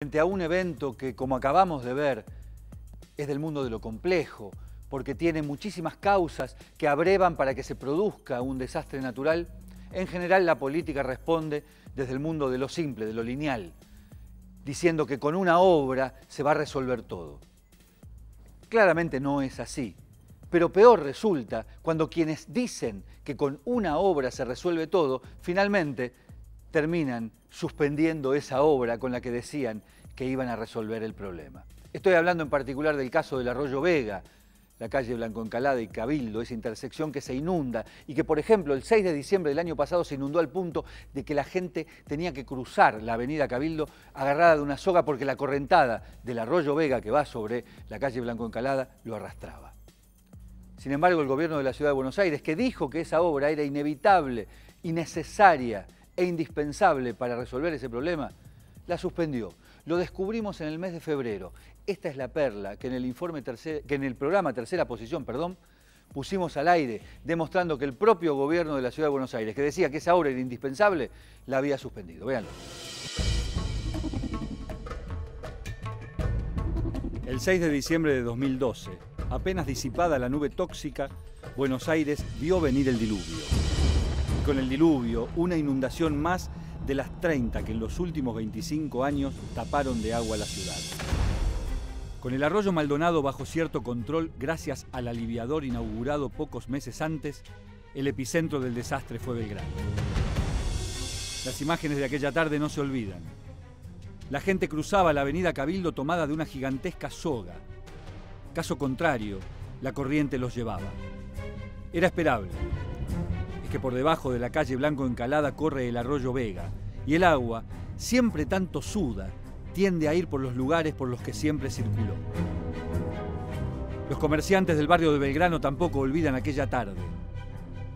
Frente a un evento que, como acabamos de ver, es del mundo de lo complejo, porque tiene muchísimas causas que abrevan para que se produzca un desastre natural, en general la política responde desde el mundo de lo simple, de lo lineal, diciendo que con una obra se va a resolver todo. Claramente no es así, pero peor resulta cuando quienes dicen que con una obra se resuelve todo, finalmente terminan suspendiendo esa obra con la que decían que iban a resolver el problema. Estoy hablando en particular del caso del Arroyo Vega, la calle Blanco Encalada y Cabildo, esa intersección que se inunda y que, por ejemplo, el 6 de diciembre del año pasado se inundó al punto de que la gente tenía que cruzar la avenida Cabildo agarrada de una soga porque la correntada del Arroyo Vega que va sobre la calle Blanco Encalada lo arrastraba. Sin embargo, el gobierno de la Ciudad de Buenos Aires, que dijo que esa obra era inevitable y necesaria e indispensable para resolver ese problema, la suspendió. Lo descubrimos en el mes de febrero. Esta es la perla que en el programa Tercera Posición, pusimos al aire, demostrando que el propio gobierno de la Ciudad de Buenos Aires, que decía que esa obra era indispensable, la había suspendido. Véanlo. El 6 de diciembre de 2012, apenas disipada la nube tóxica, Buenos Aires vio venir el diluvio. Y con el diluvio, una inundación más de las 30 que en los últimos 25 años taparon de agua la ciudad. Con el arroyo Maldonado bajo cierto control, gracias al aliviador inaugurado pocos meses antes, el epicentro del desastre fue Belgrano. Las imágenes de aquella tarde no se olvidan. La gente cruzaba la avenida Cabildo tomada de una gigantesca soga. Caso contrario, la corriente los llevaba. Era esperable. Es que por debajo de la calle Blanco Encalada corre el arroyo Vega, y el agua, siempre tan tosuda, tiende a ir por los lugares por los que siempre circuló. Los comerciantes del barrio de Belgrano tampoco olvidan aquella tarde,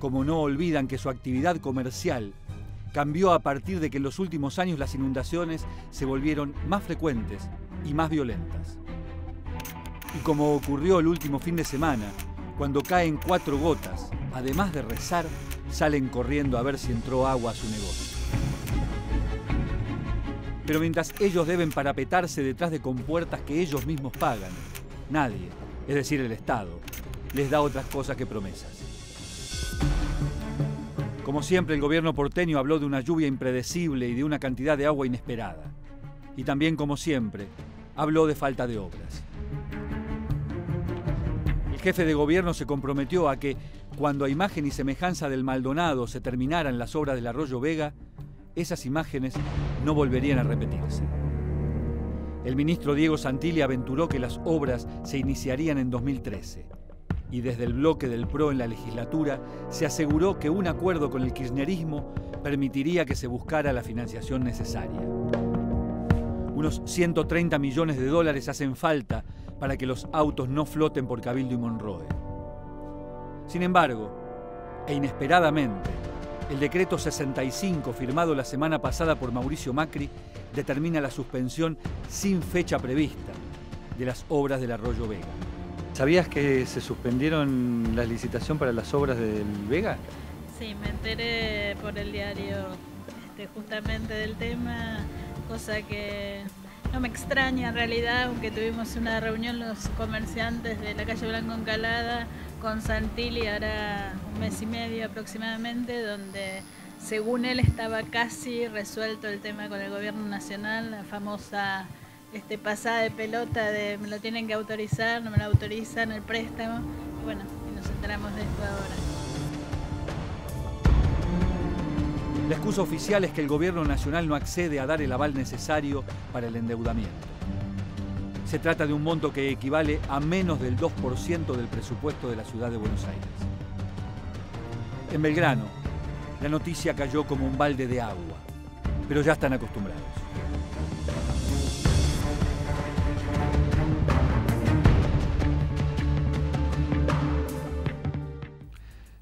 como no olvidan que su actividad comercial cambió a partir de que en los últimos años las inundaciones se volvieron más frecuentes y más violentas. Y como ocurrió el último fin de semana, cuando caen 4 gotas, además de rezar, salen corriendo a ver si entró agua a su negocio. Pero mientras ellos deben parapetarse detrás de compuertas que ellos mismos pagan, nadie, es decir, el Estado, les da otras cosas que promesas. Como siempre, el gobierno porteño habló de una lluvia impredecible y de una cantidad de agua inesperada. Y también, como siempre, habló de falta de obras. El jefe de gobierno se comprometió a que, cuando a imagen y semejanza del Maldonado se terminaran las obras del Arroyo Vega, esas imágenes no volverían a repetirse. El ministro Diego Santilli aventuró que las obras se iniciarían en 2013 y desde el bloque del PRO en la legislatura se aseguró que un acuerdo con el kirchnerismo permitiría que se buscara la financiación necesaria. Unos 130 millones de dólares hacen falta para que los autos no floten por Cabildo y Monroe. Sin embargo, e inesperadamente, el decreto 65, firmado la semana pasada por Mauricio Macri, determina la suspensión sin fecha prevista de las obras del Arroyo Vega. ¿Sabías que se suspendieron la licitación para las obras del Vega? Sí, me enteré por el diario justamente del tema, cosa que no me extraña en realidad, aunque tuvimos una reunión los comerciantes de la calle Blanco Encalada con Santilli hará un mes y medio aproximadamente, donde según él estaba casi resuelto el tema con el gobierno nacional, la famosa pasada de pelota de me lo tienen que autorizar, no me lo autorizan el préstamo, y bueno, y nos enteramos de esto ahora. La excusa oficial es que el gobierno nacional no accede a dar el aval necesario para el endeudamiento. Se trata de un monto que equivale a menos del 2% del presupuesto de la ciudad de Buenos Aires. En Belgrano, la noticia cayó como un balde de agua, pero ya están acostumbrados.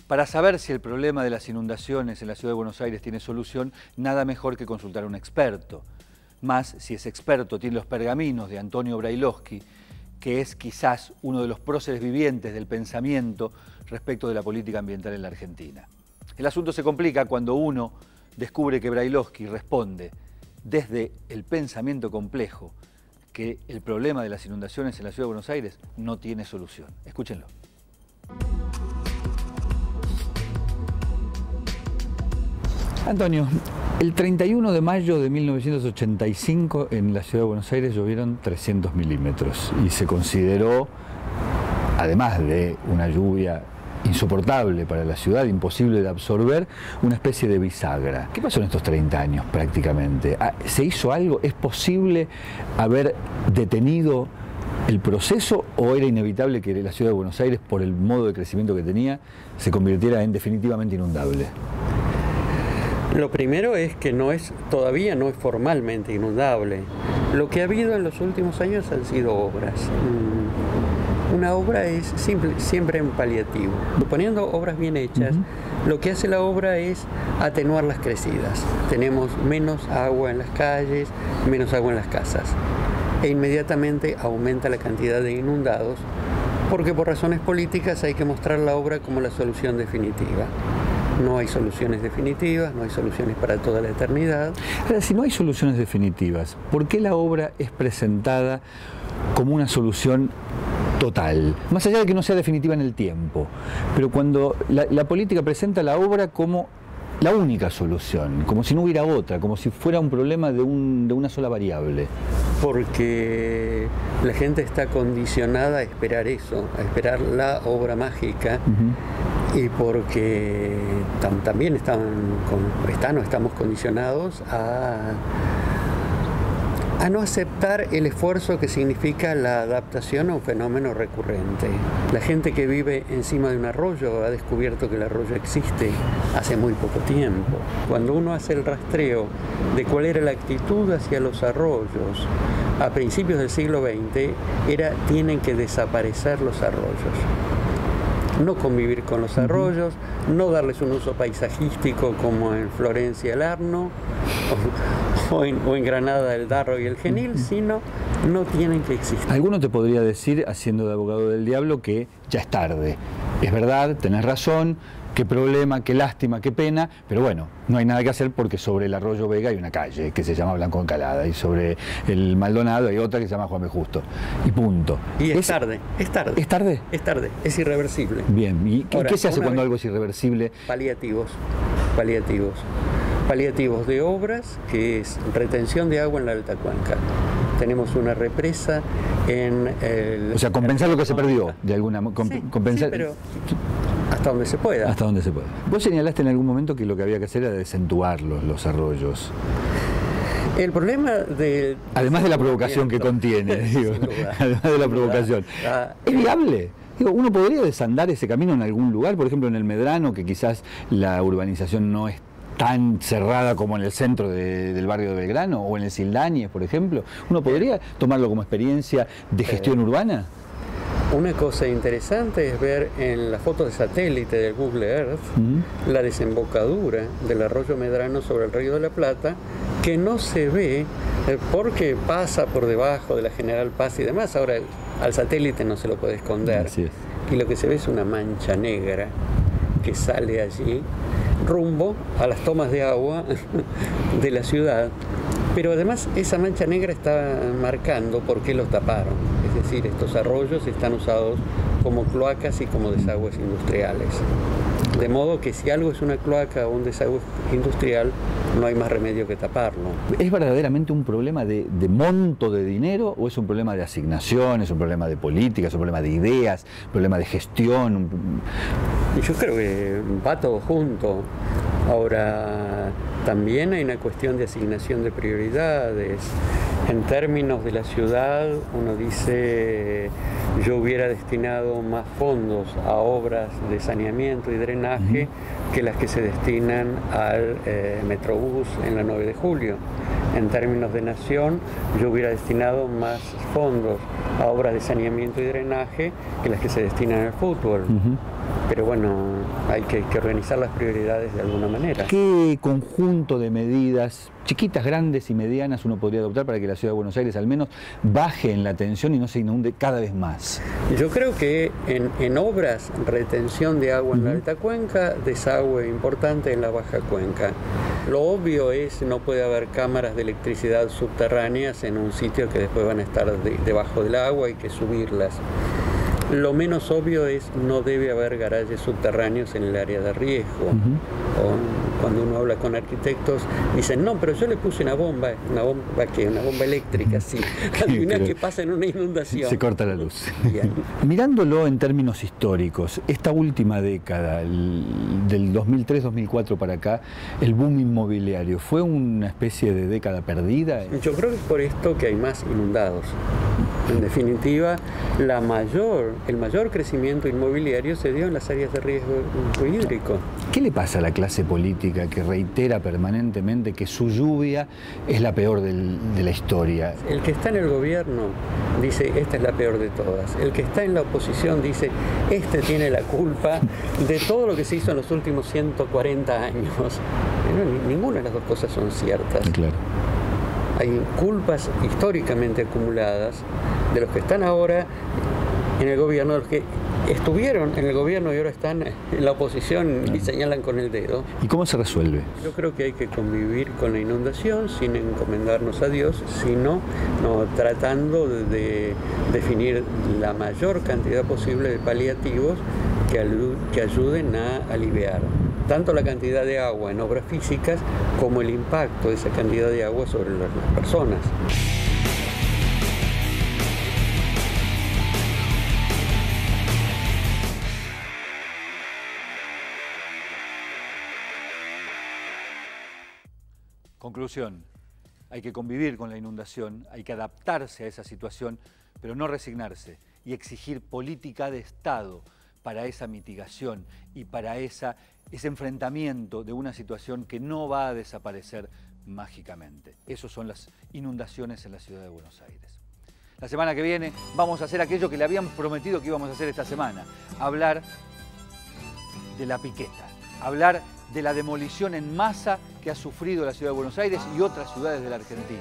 Para saber si el problema de las inundaciones en la ciudad de Buenos Aires tiene solución, nada mejor que consultar a un experto. Más si ese experto tiene los pergaminos de Antonio Brailovsky, que es quizás uno de los próceres vivientes del pensamiento respecto de la política ambiental en la Argentina. El asunto se complica cuando uno descubre que Brailovsky responde desde el pensamiento complejo que el problema de las inundaciones en la Ciudad de Buenos Aires no tiene solución. Escúchenlo. Antonio, el 31 de mayo de 1985 en la Ciudad de Buenos Aires llovieron 300 milímetros y se consideró, además de una lluvia insoportable para la ciudad, imposible de absorber, una especie de bisagra. ¿Qué pasó en estos 30 años prácticamente? ¿Se hizo algo? ¿Es posible haber detenido el proceso o era inevitable que la Ciudad de Buenos Aires, por el modo de crecimiento que tenía, se convirtiera en definitivamente inundable? Lo primero es que todavía no es formalmente inundable. Lo que ha habido en los últimos años han sido obras. Una obra es siempre en paliativo. Poniendo obras bien hechas, lo que hace la obra es atenuar las crecidas. Tenemos menos agua en las calles, menos agua en las casas. E inmediatamente aumenta la cantidad de inundados, porque por razones políticas hay que mostrar la obra como la solución definitiva. No hay soluciones definitivas, no hay soluciones para toda la eternidad. Ahora, si no hay soluciones definitivas, ¿por qué la obra es presentada como una solución total? Más allá de que no sea definitiva en el tiempo, pero cuando la política presenta la obra como la única solución, como si no hubiera otra, como si fuera un problema de una sola variable. Porque la gente está condicionada a esperar eso, a esperar la obra mágica. Y porque también estamos condicionados a no aceptar el esfuerzo que significa la adaptación a un fenómeno recurrente. La gente que vive encima de un arroyo ha descubierto que el arroyo existe hace muy poco tiempo. Cuando uno hace el rastreo de cuál era la actitud hacia los arroyos a principios del siglo XX, tienen que desaparecer los arroyos. No convivir con los arroyos, no darles un uso paisajístico como en Florencia el Arno o en Granada el Darro y el Genil, sino no tienen que existir. Alguno te podría decir, haciendo de abogado del diablo, que ya es tarde. Es verdad, tenés razón, qué problema, qué lástima, qué pena, pero bueno, no hay nada que hacer porque sobre el Arroyo Vega hay una calle que se llama Blanco Encalada y sobre el Maldonado hay otra que se llama Juan B. Justo. Y punto. Y es tarde. ¿Es tarde? Es tarde, es irreversible. Bien, ¿y qué se hace cuando algo es irreversible? Paliativos. Paliativos de obras, que es retención de agua en la Alta Cuenca. Tenemos una represa en el... O sea, compensar lo que se perdió, de alguna compensar... Sí, pero hasta donde se pueda. Hasta donde se pueda. Vos señalaste en algún momento que lo que había que hacer era desentuar los arroyos. El problema de... Además de la provocación que contiene, digo, además de la provocación. ¿Es viable? Digo, ¿uno podría desandar ese camino en algún lugar? Por ejemplo, en el Medrano, que quizás la urbanización no es tan cerrada como en el centro del barrio de Belgrano, o en el Sildañez, por ejemplo. ¿Uno podría tomarlo como experiencia de gestión urbana? Una cosa interesante es ver en la foto de satélite del Google Earth la desembocadura del arroyo Medrano sobre el Río de la Plata, que no se ve porque pasa por debajo de la General Paz y demás. Ahora al satélite no se lo puede esconder. Así es. Y lo que se ve es una mancha negra que sale allí rumbo a las tomas de agua de la ciudad. Pero además esa mancha negra está marcando por qué los taparon. Es decir, estos arroyos están usados como cloacas y como desagües industriales. De modo que si algo es una cloaca o un desagüe industrial, no hay más remedio que taparlo. ¿Es verdaderamente un problema de monto de dinero o es un problema de asignación, es un problema de política, es un problema de ideas, un problema de gestión? Yo creo que va todo junto. Ahora, también hay una cuestión de asignación de prioridades. En términos de la ciudad, uno dice, yo hubiera destinado más fondos a obras de saneamiento y drenaje que las que se destinan al Metrobús en la 9 de julio. En términos de nación, yo hubiera destinado más fondos a obras de saneamiento y drenaje que las que se destinan al fútbol. pero bueno, hay que organizar las prioridades de alguna manera. ¿Qué conjunto de medidas, chiquitas, grandes y medianas, uno podría adoptar para que la Ciudad de Buenos Aires al menos baje en la tensión y no se inunde cada vez más? Yo creo que en obras, retención de agua en la alta cuenca, desagüe importante en la baja cuenca. Lo obvio es no puede haber cámaras de electricidad subterráneas en un sitio que después van a estar debajo del agua, hay que subirlas. Lo menos obvio es no debe haber garajes subterráneos en el área de riesgo. O cuando uno habla con arquitectos, dicen, no, pero yo le puse una bomba ¿qué? Una bomba eléctrica, sí. Al final que pasa en una inundación. Se corta la luz. Bien. Mirándolo en términos históricos, esta última década, del 2003-2004 para acá, el boom inmobiliario, ¿fue una especie de década perdida? Yo creo que es por esto que hay más inundados. En definitiva, el mayor crecimiento inmobiliario se dio en las áreas de riesgo hídrico. ¿Qué le pasa a la clase política que reitera permanentemente que su lluvia es la peor de la historia? El que está en el gobierno dice, esta es la peor de todas. El que está en la oposición dice, este tiene la culpa de todo lo que se hizo en los últimos 140 años. No, ninguna de las dos cosas son ciertas. Claro. Hay culpas históricamente acumuladas de los que están ahora en el gobierno, de los que estuvieron en el gobierno y ahora están en la oposición y señalan con el dedo. ¿Y cómo se resuelve? Yo creo que hay que convivir con la inundación sin encomendarnos a Dios, sino tratando de definir la mayor cantidad posible de paliativos que ayuden a aliviar tanto la cantidad de agua en obras físicas como el impacto de esa cantidad de agua sobre las personas. Conclusión, hay que convivir con la inundación, hay que adaptarse a esa situación, pero no resignarse y exigir política de Estado para esa mitigación y para ese enfrentamiento de una situación que no va a desaparecer mágicamente. Esas son las inundaciones en la ciudad de Buenos Aires. La semana que viene vamos a hacer aquello que le habíamos prometido que íbamos a hacer esta semana, hablar de la piqueta, hablar de la demolición en masa que ha sufrido la ciudad de Buenos Aires y otras ciudades de la Argentina.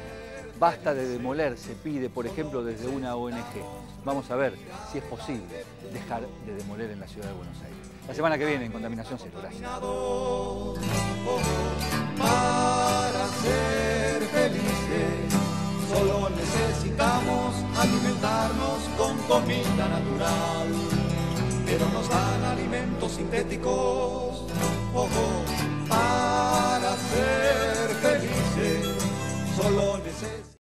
Basta de demoler, se pide, por ejemplo, desde una ONG. Vamos a ver si es posible dejar de demoler en la ciudad de Buenos Aires. La semana que viene en Contaminación Cero. Gracias. Para ser felices, solo necesitamos alimentarnos con comida natural. Pero nos dan alimentos sintéticos, para ser